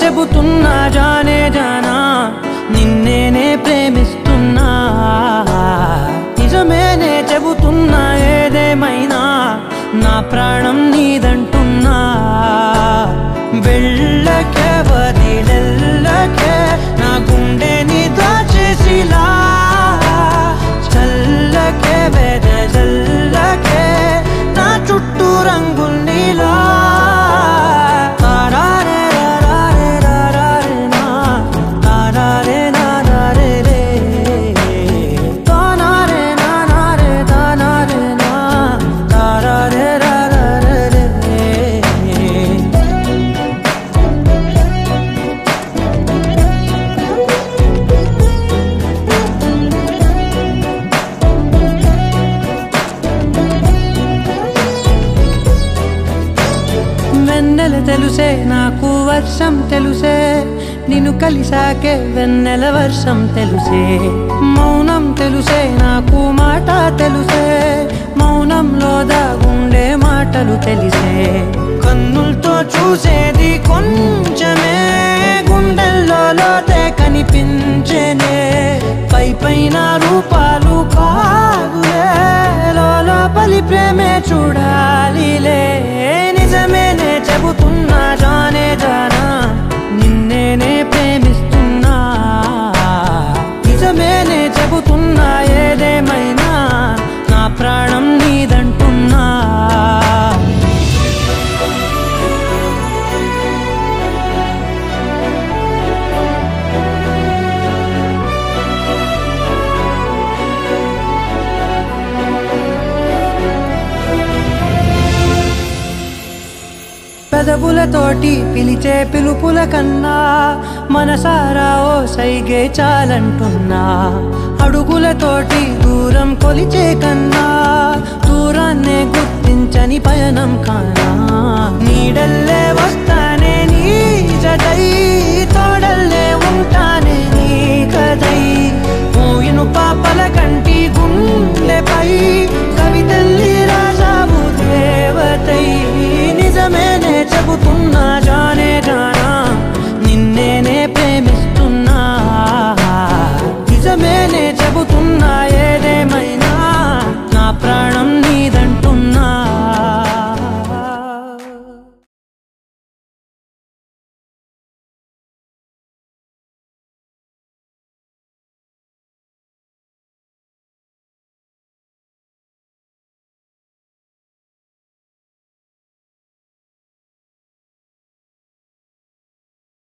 చెబుతున్నా జానే జానా నిన్నేనే ప్రేమిస్తున్నా నిజమేనే చెబుతున్నా ఏదేమైనా నా ప్రాణం నీదంటున్నా వెళ్ళకే వదిలెళ్ళకే నా గుండెని దాచేసిలా చల్లకే వెదజల్లకే నా చుట్టూ రంగుల్నిలా వెన్నెల తెలుసే నాకు వర్షం తెలుసే నిన్ను కలిసాకే వెన్నెల వర్షం తెలుసే మౌనం తెలుసే నాకు మాట తెలుసే మౌనంలో దాగుండే మాటలు తెలిసే కన్నులతో చూసేది కొంచెమే గుండెల్లో లోతే కనిపించేనే పై పైన రూపాలు కాదులే లోపలి ప్రేమే చూడాలిలే నిజమేనే చెబుతున్నా జానే జానా నిన్నేనే ప్రేమిస్తున్నా నిజమేనే చెబుతున్నా ఏదేమైనా నా ప్రాణం నీదంటున్నా పెదవులతోటి పిలిచే పిలుపుల కన్నా మనసారా ఓ సైగే చాలంటున్నా అడుగులతోటి దూరం కొలిచే కన్నా దూరాన్నే గుర్తించని పయనం కానా నీడల్లే వస్తా